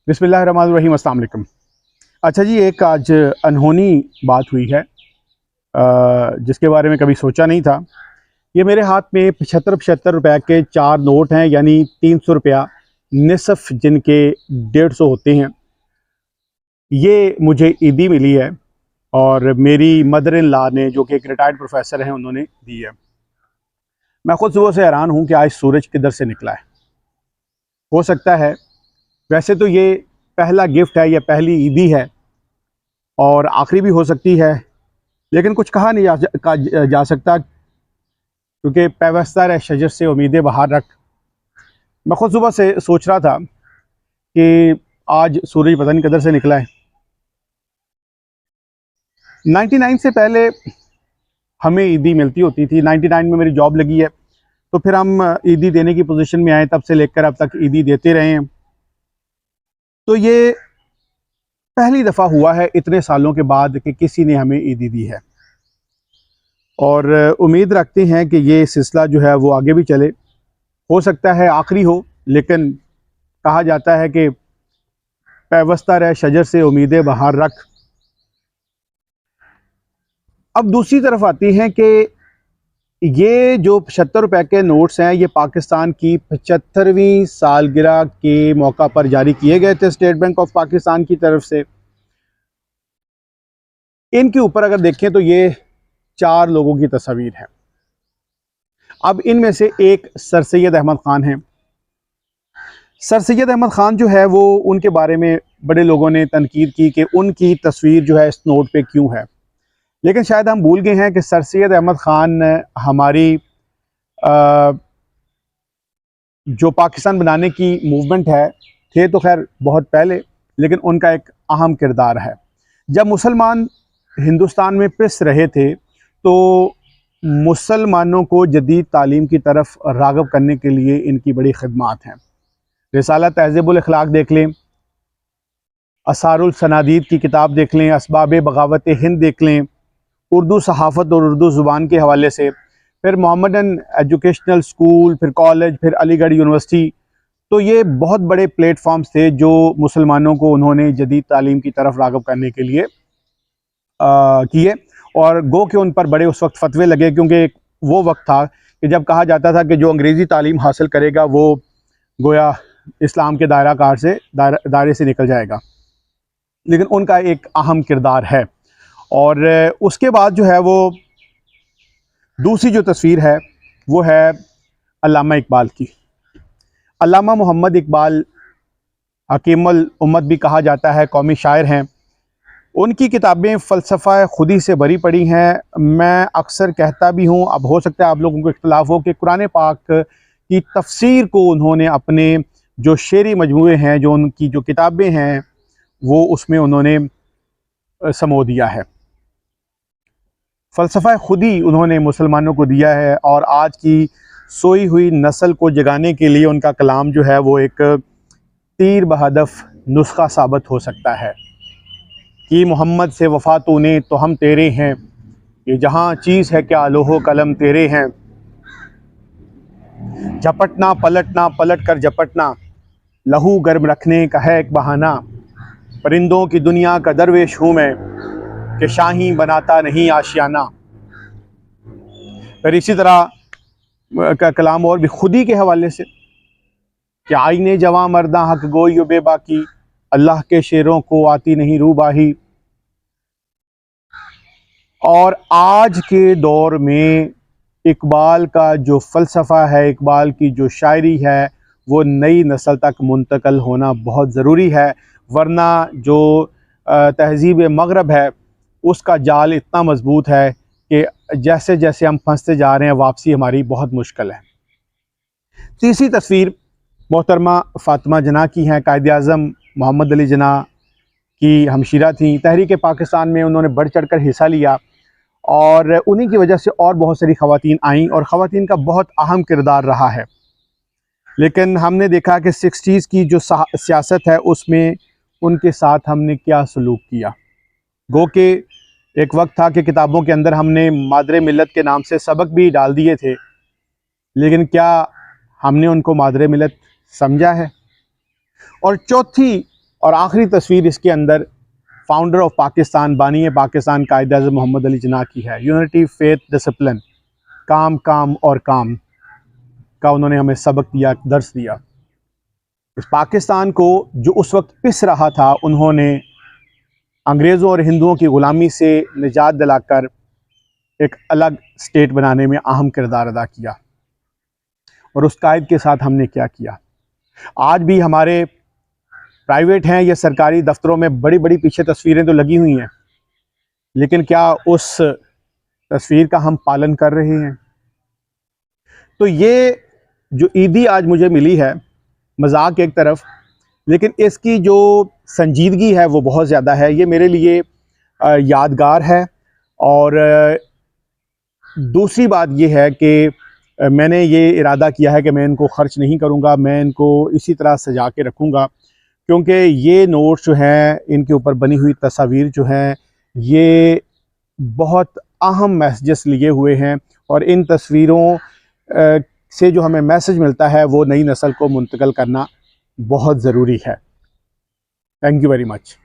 बिस्मिल्लाहिर्रहमानिर्रहीम, अस्सलाम वालेकुम। अच्छा जी, एक आज अनहोनी बात हुई है जिसके बारे में कभी सोचा नहीं था। ये मेरे हाथ में 75 रुपए के 4 नोट हैं, यानी 300 रुपया निसफ़, जिनके 150 होते हैं। ये मुझे ईदी मिली है और मेरी मदर इन लॉ ने, जो कि एक रिटायर्ड प्रोफेसर हैं, उन्होंने दी है। मैं खुद सुबह से हैरान हूँ कि आज सूरज किधर से निकला है। हो सकता है, वैसे तो ये पहला गिफ्ट है या पहली ईदी है और आखिरी भी हो सकती है, लेकिन कुछ कहा नहीं जा सकता, क्योंकि पैवस्ता रह शजर से उम्मीदें बाहर रख। मैं खुद सुबह से सोच रहा था कि आज सूरज पता नहीं किधर से निकला है। 99 से पहले हमें ईदी मिलती होती थी। 99 में मेरी जॉब लगी है, तो फिर हम ईदी देने की पोजीशन में आए। तब से लेकर अब तक ईदी देते रहे हैं। तो ये पहली दफ़ा हुआ है इतने सालों के बाद कि किसी ने हमें ईदी दी है, और उम्मीद रखते हैं कि ये सिलसिला जो है वो आगे भी चले। हो सकता है आखिरी हो, लेकिन कहा जाता है कि पैवस्ता रह शजर से उम्मीदें बाहर रख। अब दूसरी तरफ आती हैं कि ये जो 75 रुपए के नोट्स हैं, ये पाकिस्तान की 75वीं सालगिरह के मौका पर जारी किए गए थे स्टेट बैंक ऑफ पाकिस्तान की तरफ से। इनके ऊपर अगर देखें तो ये 4 लोगों की तस्वीर है। अब इनमें से एक सर सैयद अहमद ख़ान है। सर सैयद अहमद ख़ान जो है वो, उनके बारे में बड़े लोगों ने तनकीद की कि उनकी तस्वीर जो है इस नोट पे क्यों है, लेकिन शायद हम भूल गए हैं कि सर सैयद अहमद ख़ान हमारी जो पाकिस्तान बनाने की मूवमेंट है, थे तो खैर बहुत पहले, लेकिन उनका एक अहम किरदार है। जब मुसलमान हिंदुस्तान में पिस रहे थे, तो मुसलमानों को जदीद तालीम की तरफ राग़िब करने के लिए इनकी बड़ी खिदमात हैं। रिसाला तहज़ीबुल अखलाक देख लें, असारुल सनादीद की किताब देख लें, असबाब बगावत हिंद देख लें, उर्दू सहाफ़त और उर्दू ज़ुबान के हवाले से, फिर मोहम्मदन एजुकेशनल स्कूल, फिर कॉलेज, फिर अलीगढ़ यूनिवर्सिटी। तो ये बहुत बड़े प्लेटफॉर्म्स थे जो मुसलमानों को उन्होंने जदीद तालीम की तरफ राग़िब करने के लिए किए। और गो के उन पर बड़े उस वक्त फतवे लगे, क्योंकि एक वो वक्त था कि जब कहा जाता था कि जो अंग्रेज़ी तालीम हासिल करेगा वो गोया इस्लाम के दायरे से निकल जाएगा, लेकिन उनका एक अहम किरदार है। और उसके बाद जो है वो दूसरी जो तस्वीर है वो है अल्लामा इकबाल की। अल्लामा मोहम्मद इकबाल हकीमुल उम्मत भी कहा जाता है, कौमी शायर हैं। उनकी किताबें फ़लसफ़ा खुदी से भरी पड़ी हैं। मैं अक्सर कहता भी हूँ, अब हो सकता है आप लोगों को इख्तिलाफ़ हो, कि कुरान पाक की तफसीर को उन्होंने अपने जो शेरी मजमूए हैं, जो उनकी जो किताबें हैं, वो उसमें उन्होंने समो दिया है। फ़लसफ़ा खुदी उन्होंने मुसलमानों को दिया है, और आज की सोई हुई नस्ल को जगाने के लिए उनका कलाम जो है वो एक तीर बहदफ नुस्खा साबित हो सकता है कि मोहम्मद से वफ़ा तूने तो हम तेरे हैं, ये जहाँ चीज़ है क्या लोहो कलम तेरे हैं। झपटना पलटना पलट कर झपटना, लहू गर्म रखने का है एक बहाना। परिंदों की दुनिया का दरवेश हूँ मैं, कि शाही बनाता नहीं आशियाना। फिर इसी तरह का कलाम और भी खुदी के हवाले से, कि आईने जवां मर्दा हक गोई बेबाकी, अल्लाह के शेरों को आती नहीं रूबाही। और आज के दौर में इकबाल का जो फ़लसफ़ा है, इकबाल की जो शायरी है, वो नई नस्ल तक मुंतकिल होना बहुत ज़रूरी है, वरना जो तहज़ीब मग़रब है उसका जाल इतना मज़बूत है कि जैसे जैसे हम फंसते जा रहे हैं, वापसी हमारी बहुत मुश्किल है। तीसरी तस्वीर मोहतरमा फ़ातिमा जना की हैं। कायद-ए-आज़म मोहम्मद अली जना की हमशीरा थी। तहरीक पाकिस्तान में उन्होंने बढ़ चढ़ कर हिस्सा लिया, और उन्हीं की वजह से और बहुत सारी ख़वातीन आईं, और ख़वातीन का बहुत अहम किरदार रहा है। लेकिन हमने देखा कि 60s की जो सियासत है, उसमें उनके साथ हमने क्या सलूक किया। गो के एक वक्त था कि किताबों के अंदर हमने मादरे मिलत के नाम से सबक भी डाल दिए थे, लेकिन क्या हमने उनको मादरे मिलत समझा है? और चौथी और आखिरी तस्वीर इसके अंदर फाउंडर ऑफ पाकिस्तान, बानी पाकिस्तान कायद-ए-आज़म मोहम्मद अली जिन्ना की है। यूनिटी, फेथ, डिसिप्लिन, काम काम और काम का उन्होंने हमें सबक दिया, दर्स दिया। इस पाकिस्तान को जो उस वक्त पिस रहा था, उन्होंने अंग्रेज़ों और हिंदुओं की ग़ुलामी से निजात दिलाकर एक अलग स्टेट बनाने में अहम किरदार अदा किया। और उस कायद के साथ हमने क्या किया। आज भी हमारे प्राइवेट हैं या सरकारी दफ्तरों में बड़ी बड़ी पीछे तस्वीरें तो लगी हुई हैं, लेकिन क्या उस तस्वीर का हम पालन कर रहे हैं? तो ये जो ईदी आज मुझे मिली है, मजाक एक तरफ, लेकिन इसकी जो संजीदगी है वो बहुत ज़्यादा है। ये मेरे लिए यादगार है। और दूसरी बात ये है कि मैंने ये इरादा किया है कि मैं इनको ख़र्च नहीं करूँगा, मैं इनको इसी तरह सजा के रखूँगा, क्योंकि ये नोट्स जो हैं, इनके ऊपर बनी हुई तस्वीर जो हैं, ये बहुत अहम मैसेजेस लिए हुए हैं। और इन तस्वीरों से जो हमें मैसेज मिलता है वो नई नस्ल को मुंतकिल करना बहुत ज़रूरी है। Thank you very much.